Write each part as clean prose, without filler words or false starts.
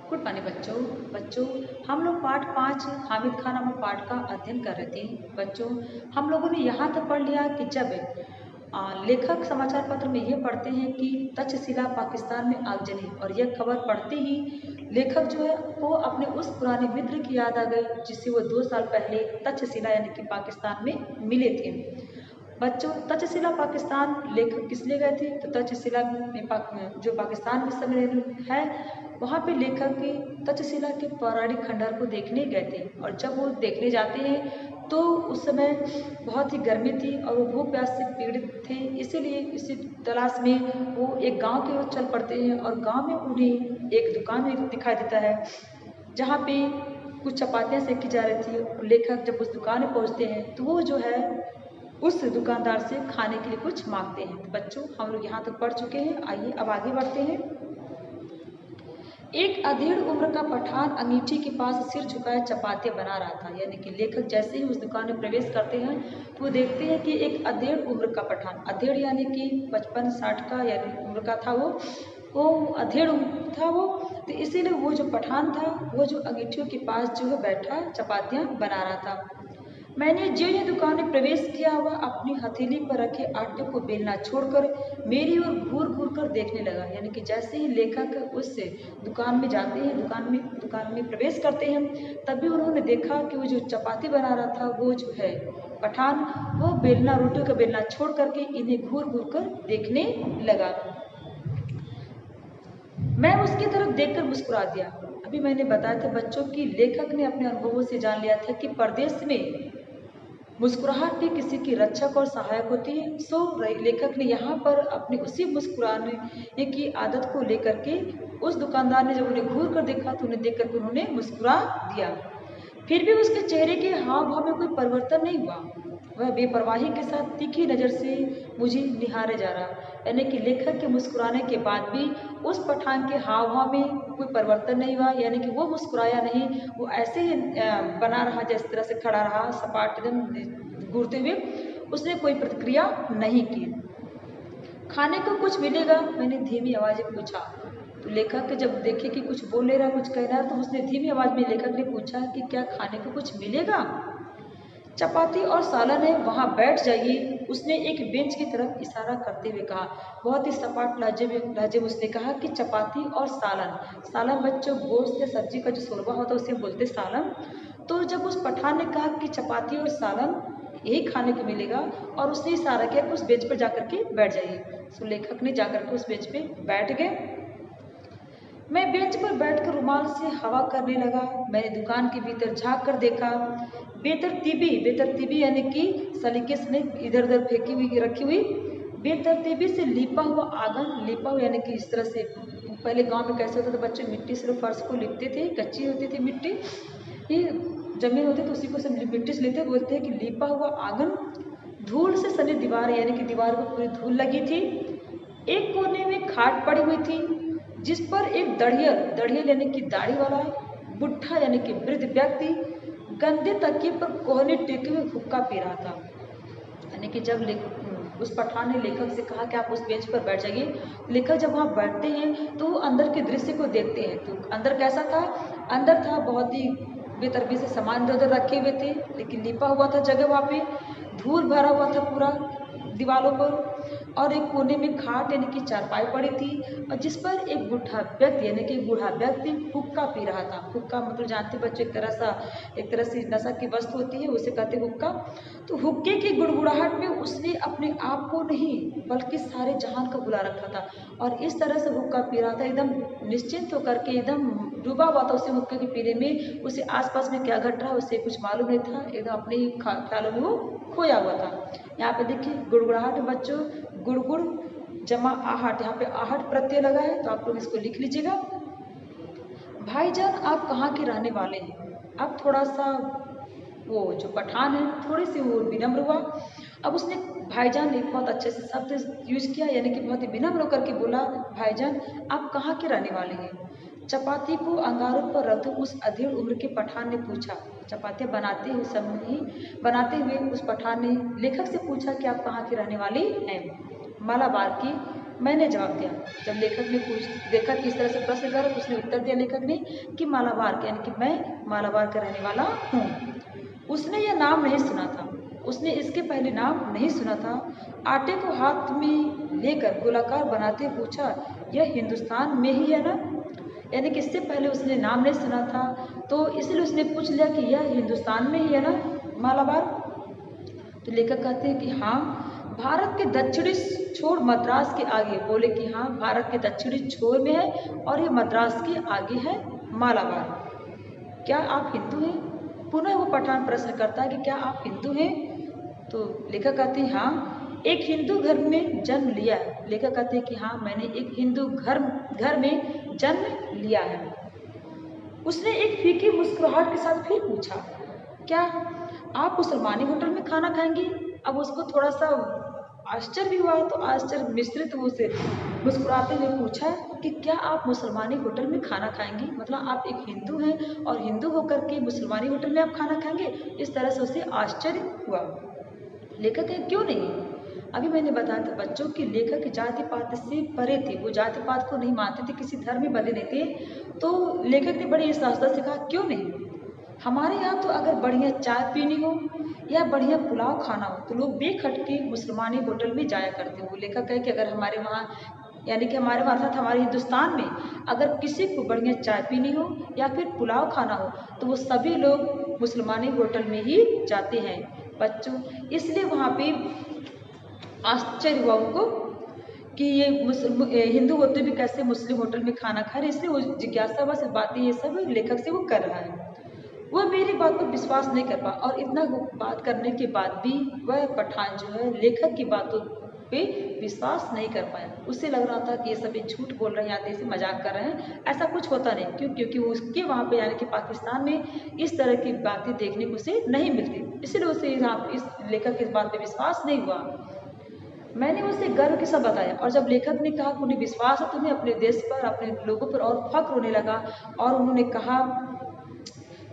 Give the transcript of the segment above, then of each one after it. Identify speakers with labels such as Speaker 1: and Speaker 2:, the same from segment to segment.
Speaker 1: Good morning बच्चों। बच्चों, हम लोग पाठ 5 हामिद खान नामक पाठ का अध्ययन कर रहे थे। बच्चों, हम लोगों ने यहाँ तक पढ़ लिया कि जब लेखक समाचार पत्र में ये पढ़ते हैं कि तक्षशिला पाकिस्तान में आगजनी, और यह खबर पढ़ते ही लेखक जो है वो अपने उस पुराने मित्र की याद आ गई जिससे वो 2 साल पहले तक्षशिला यानी कि पाकिस्तान में मिले थे। बच्चों, तक्षशिला पाकिस्तान लेखक किस लिए गए थे? तो तक्षशिला में जो पाकिस्तान में समय है, वहाँ पे लेखक के तक्षशिला के पौराणिक खंडहर को देखने गए थे। और जब वो देखने जाते हैं तो उस समय बहुत ही गर्मी थी और वो भूख प्यास से पीड़ित थे, इसीलिए इसी तलाश में वो एक गांव की ओर चल पड़ते हैं। और गांव में उन्हें एक दुकान दिखाई देता है जहाँ पे कुछ चपातियाँ सेकी जा रही थी। और लेखक जब उस दुकान में पहुँचते हैं तो वो जो है उस दुकानदार से खाने के लिए कुछ मांगते हैं। तो बच्चों, हम लोग यहाँ तक पढ़ चुके हैं, आइए अब आगे बढ़ते हैं। एक अधेड़ उम्र का पठान अंगीठी के पास सिर झुकाए चपातियाँ बना रहा था। यानी कि लेखक जैसे ही उस दुकान में प्रवेश करते हैं तो वो देखते हैं कि एक अधेड़ उम्र का पठान, अधेड़ यानी कि 55-60 का यानी उम्र का था वो अधेड़ उम्र था वो। तो इसीलिए वो जो पठान था वो जो अंगीठियों के पास जो है बैठा चपातियाँ बना रहा था। मैंने जो ही दुकान में प्रवेश किया, वह अपनी हथेली पर रखे आटे को बेलना छोड़कर मेरी ओर घूर घूर कर देखने लगा। यानी कि जैसे ही लेखक उस दुकान में जाते हैं, दुकान में प्रवेश करते हैं, तभी उन्होंने देखा कि वो जो चपाती बना रहा था वो जो है पठान, वो बेलना रोटियों का बेलना छोड़ करके इन्हें घूर घूर कर देखने लगा। मैं उसकी तरफ देखकर मुस्कुरा दिया। अभी मैंने बताया था बच्चों की लेखक ने अपने अनुभवों से जान लिया था कि परदेश में मुस्कुराहट भी किसी की रक्षक और सहायक होती है। सो लेखक ने यहाँ पर अपनी उसी मुस्कुराने की आदत को लेकर के उस दुकानदार ने जब उन्हें घूर कर देखा तो उन्हें देख कर उन्होंने मुस्कुरा दिया। फिर भी उसके चेहरे के हाव भाव में कोई परिवर्तन नहीं हुआ। वह बेपरवाही के साथ तीखी नज़र से मुझे निहारे जा रहा। यानी कि लेखक के मुस्कुराने के बाद भी उस पठान के हाव भाव में कोई परिवर्तन नहीं हुआ। यानी कि वो मुस्कुराया नहीं, वो ऐसे ही बना रहा, जिस तरह से खड़ा रहा सपाट एकदम घूरते हुए, उसने कोई प्रतिक्रिया नहीं की। खाने को कुछ मिलेगा? मैंने धीमी आवाज़ में पूछा। तो लेखक जब देखे कि कुछ बोल नहीं रहा, कुछ कह रहा, तो उसने धीमी आवाज़ में लेखक ने पूछा कि क्या खाने को कुछ मिलेगा? चपाती और सालन है, वहाँ बैठ जाइए, उसने एक बेंच की तरफ इशारा करते हुए कहा। बहुत ही सपाट लहजे में उसने कहा कि चपाती और सालन। सालन बच्चों गोश्त या सब्जी का जो शोरबा होता है उसे बोलते सालन। तो जब उस पठान ने कहा कि चपाती और सालन यही खाने को मिलेगा और उसने इशारा किया कि उस बेंच पर जाकर के बैठ जाइए, तो लेखक ने जाकर के उस बेंच पे बैठ गए। मैं बेंच पर बैठकर रुमाल से हवा करने लगा। मैंने दुकान के भीतर झांक कर देखा। बेतरतीबी यानी कि सलीके से इधर उधर फेंकी हुई रखी हुई बेतरतीबी से लिपा हुआ आंगन, लिपा हुआ यानी कि इस तरह से पहले गांव में कैसे होता था बच्चे, मिट्टी से फर्श को लिपते थे, कच्ची होती थी मिट्टी, ये जमीन होती तो उसी को सब मिट्टी से लेते, बोलते हैं कि लिपा हुआ आंगन, धूल से सनी दीवार यानी कि दीवार पर पूरी धूल लगी थी। एक कोने में खाट पड़ी हुई थी जिस पर एक दढ़ियल यानी कि दाढ़ी वाला बुढ़ा यानी कि वृद्ध व्यक्ति गंदे तकिए पर कोहनी टेके हुए हुक्का पी रहा था। यानी कि जब उस पठान ने लेखक से कहा कि आप उस बेंच पर बैठ जाइए, लेखक जब वहाँ बैठते हैं तो वो अंदर के दृश्य को देखते हैं। तो अंदर कैसा था? अंदर था बहुत ही बेतरतीबी से सामान इधर उधर रखे हुए थे, लेकिन लिपा हुआ था जगह, वहाँ पे धूल भरा हुआ था पूरा दीवारों पर, और एक कोने में खाट यानी कि चारपाई पड़ी थी और जिस पर एक बूढ़ा व्यक्ति यानी कि बूढ़ा व्यक्ति हुक्का पी रहा था। हुक्का मतलब जानते बच्चे, एक तरह से नशा की वस्तु होती है, उसे कहते हुक्का। तो हुक्के की गुड़गुड़ाहट में उसने अपने आप को नहीं बल्कि सारे जहान को बुला रखा था और इस तरह से हुक्का पी रहा था, एकदम निश्चिंत होकर के, एकदम डूबा हुआ था उसे हुक्के के पीने में। उसे आसपास में क्या घट रहा है उसे कुछ मालूम नहीं था, एकदम अपने ही ख्यालों में वो खोया हुआ था। यहाँ पे देखिए गुड़गुड़ाहट बच्चों, गुड़गुड़ जमा आहट, यहाँ पे आहट प्रत्यय लगा है, तो आप लोग इसको लिख लीजिएगा। भाईजान आप कहाँ के रहने वाले हैं? अब थोड़ा सा वो जो पठान है थोड़ी सी वो विनम्र हुआ। अब उसने भाईजान एक बहुत अच्छे से शब्द यूज किया, यानी कि बहुत ही विनम्र होकर के बोला, भाईजान आप कहाँ के रहने वाले हैं? चपाती को अंगारों पर रखते उस अधेड़ उम्र के पठान ने पूछा। चपातियाँ बनाते हुए उस पठान ने लेखक से पूछा कि आप कहाँ के रहने वाले हैं? मालाबार की मैंने जवाब दिया। जब लेखक ने देखा कि इस तरह से प्रश्न कर, तो उसने उत्तर दिया लेखक ने कि मालाबार के, यानी कि मैं मालाबार का रहने वाला हूँ। उसने यह नाम नहीं सुना था, उसने इसके पहले नाम नहीं सुना था। आटे को हाथ में लेकर गोलाकार बनाते पूछा, यह हिंदुस्तान में ही है ना? यानी कि इससे पहले उसने नाम नहीं सुना था, तो इसलिए उसने पूछ लिया कि यह हिंदुस्तान में ही है ना मालाबार? तो लेखक कहते हैं कि हाँ, भारत के दक्षिणी छोर मद्रास के आगे। बोले कि हाँ, भारत के दक्षिणी छोर में है और ये मद्रास के आगे है मालाबार। क्या आप हिंदू हैं? पुनः वो पठान प्रश्न करता है कि क्या आप हिंदू हैं? तो लेखक कहते हैं हाँ, एक हिंदू घर में जन्म लिया है। लेखक कहते हैं कि हाँ, मैंने एक हिंदू घर में जन्म लिया है। उसने एक फीकी मुस्कुराहट के साथ फिर पूछा, क्या आप मुसलमानी होटल में खाना खाएंगी? अब उसको थोड़ा सा आश्चर्य भी हुआ, तो आश्चर्य मिश्रित उसे मुस्कुराते हुए पूछा कि क्या आप मुसलमानी होटल में खाना खाएंगी? मतलब आप एक हिंदू हैं और हिंदू होकर के मुसलमानी होटल में आप खाना खाएंगे? इस तरह से उसे आश्चर्य हुआ। लेखक है क्यों नहीं? अभी मैंने बताया था बच्चों की लेखक जाति पात से परे थे, वो जाति पात को नहीं मानते थे, किसी धर्म में बंधे नहीं थे। तो लेखक ने बड़ी सहजता से कहा क्यों नहीं, हमारे यहाँ तो अगर बढ़िया चाय पीनी हो या बढ़िया पुलाव खाना हो तो लोग बेखटके मुसलमानी होटल में जाया करते हो। लेखक है कि अगर हमारे वहाँ, यानी कि हमारे वहाँ अर्थात हमारे हिंदुस्तान में अगर किसी को बढ़िया चाय पीनी हो या फिर पुलाव खाना हो तो वो सभी लोग मुसलमानी होटल में ही जाते हैं बच्चों। इसलिए वहाँ पे आश्चर्य हुआ उनको कि ये हिंदू होते भी कैसे मुस्लिम होटल में खाना खा रहे, इसलिए वो जिज्ञासा बस बातें ये सब लेखक से वो कर रहा है। वह मेरी बात पर विश्वास नहीं कर पा, और इतना बात करने के बाद भी वह पठान जो है लेखक की बातों पे विश्वास नहीं कर पाया। उसे लग रहा था कि ये सभी झूठ बोल रहे हैं या ऐसे मजाक कर रहे हैं, ऐसा कुछ होता नहीं। क्यों? क्योंकि उसके वहाँ पे यानी कि पाकिस्तान में इस तरह की बातें देखने को उसे नहीं मिलती, इसलिए उसे यहाँ इस लेखक की इस बात पे विश्वास नहीं हुआ। मैंने उसे गर्व के साथ बताया, और जब लेखक ने कहा कि उन्हें विश्वास है, तो उन्हें अपने देश पर, अपने लोगों पर और फख्र होने लगा, और उन्होंने कहा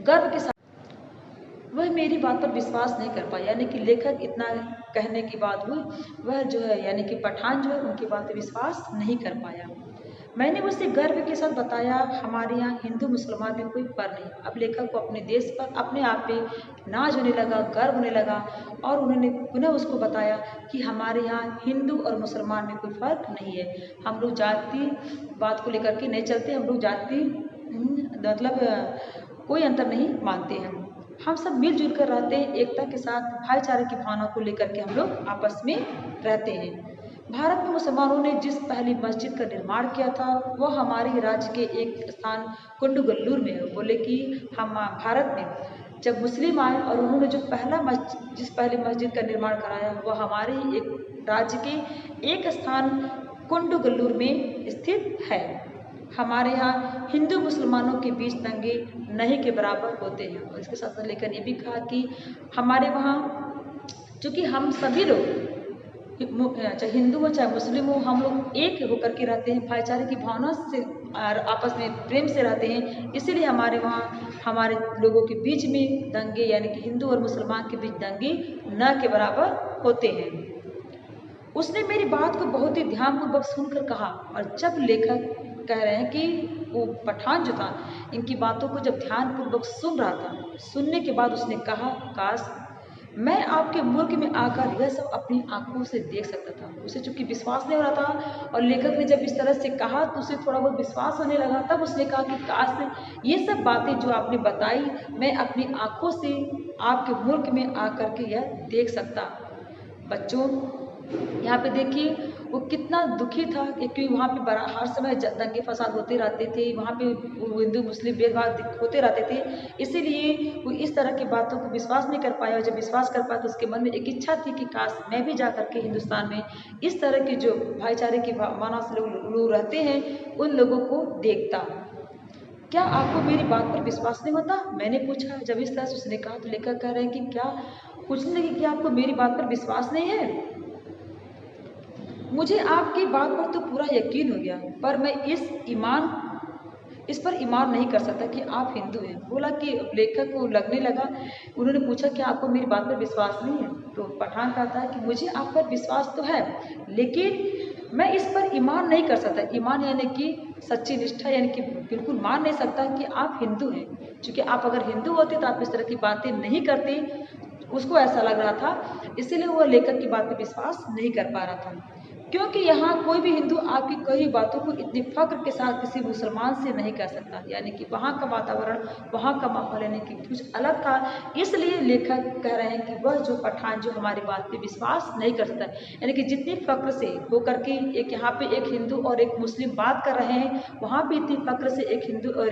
Speaker 1: गर्व के साथ, वह मेरी बात पर विश्वास नहीं कर पाया। यानी कि लेखक इतना कहने के बाद भी वह जो है यानी कि पठान जो है उनकी बात पर विश्वास नहीं कर पाया। मैंने उसे गर्व के साथ बताया, हमारे यहाँ हिंदू मुसलमान में कोई फर्क नहीं। अब लेखक को अपने देश पर, अपने आप पे नाज होने लगा, गर्व होने लगा, और उन्होंने पुनः उसको बताया कि हमारे यहाँ हिंदू और मुसलमान में कोई फर्क नहीं है। हम लोग जाति बात को लेकर के नहीं चलते, हम लोग जाति मतलब कोई अंतर नहीं मानते हैं। हम सब मिलजुल कर रहते हैं, एकता के साथ भाईचारे की भावना को लेकर के हम लोग आपस में रहते हैं। भारत में मुसलमानों ने जिस पहली मस्जिद का निर्माण किया था वह हमारे राज्य के एक स्थान कुंडगल्लूर में है। बोले कि हम भारत में जब मुस्लिम आए और उन्होंने जो जिस पहली मस्जिद का निर्माण कराया वह हमारे ही एक राज्य के एक स्थान कुंडगल्लूर में स्थित है। हमारे यहाँ हिंदू मुसलमानों के बीच दंगे नहीं के बराबर होते हैं। और इसके साथ लेखक ने भी कहा कि हमारे वहाँ चूँकि हम सभी लोग चाहे हिंदू हो चाहे मुस्लिम हो, हम लोग एक होकर के रहते हैं, भाईचारे की भावना से और आपस में प्रेम से रहते हैं, इसीलिए हमारे वहाँ हमारे लोगों के बीच में दंगे यानी कि हिंदू और मुसलमान के बीच दंगे न के बराबर होते हैं। उसने मेरी बात को बहुत ही ध्यानपूर्वक सुनकर कहा, और जब लेखक कह रहे हैं कि वो पठान जो था इनकी बातों को जब ध्यानपूर्वक सुन रहा था, सुनने के बाद उसने कहा, काश मैं आपके मुल्क में आकर यह सब अपनी आंखों से देख सकता था। उसे चूंकि विश्वास नहीं हो रहा था, और लेखक ने जब इस तरह से कहा तो उसे थोड़ा बहुत विश्वास होने लगा। तब उसने कहा कि काश ये सब बातें जो आपने बताई मैं अपनी आंखों से आपके मुल्क में आकर के यह देख सकता। बच्चों यहाँ पे देखिए वो कितना दुखी था, क्योंकि वहाँ पे बड़ा हर समय दंगे फसाद होते रहते थे, वहाँ पे हिंदू मुस्लिम भेदभाव होते रहते थे, इसीलिए वो इस तरह की बातों को विश्वास नहीं कर पाया। और जब विश्वास कर पाया तो उसके मन में एक इच्छा थी कि काश मैं भी जा करके हिंदुस्तान में इस तरह की जो भाईचारे की भावना से लोग रहते हैं उन लोगों को देखता। क्या आपको मेरी बात पर विश्वास नहीं होता? मैंने पूछा। जब इस तरह से उसने कहा तो लेखक कह रहे हैं कि क्या पूछने लगे कि आपको मेरी बात पर विश्वास नहीं है? मुझे आपकी बात पर तो पूरा यकीन हो गया, पर मैं इस पर ईमान नहीं कर सकता कि आप हिंदू हैं। बोला कि लेखक को लगने लगा, उन्होंने पूछा कि आपको मेरी बात पर विश्वास नहीं है? तो पठान कहता है कि मुझे आप पर विश्वास तो है, लेकिन मैं इस पर ईमान नहीं कर सकता। ईमान यानी कि सच्ची निष्ठा, यानी कि बिल्कुल मान नहीं सकता कि आप हिंदू हैं, क्योंकि आप अगर हिंदू होते तो आप इस तरह की बातें नहीं करते। उसको ऐसा लग रहा था, इसीलिए वो लेखक की बात पे विश्वास नहीं कर पा रहा था। क्योंकि यहाँ कोई भी हिंदू आपकी कई बातों को इतनी फक्र के साथ किसी मुसलमान से नहीं कह सकता, यानी कि वहाँ का वातावरण, वहाँ का माहौल यानी कि कुछ अलग था। इसलिए लेखक कह रहे हैं कि वह जो पठान जो हमारी बात पे विश्वास नहीं कर सकता, यानी कि जितनी फक्र से होकर के एक यहाँ पे एक हिंदू और एक मुस्लिम बात कर रहे हैं, वहाँ पे इतनी फक्र से एक हिंदू और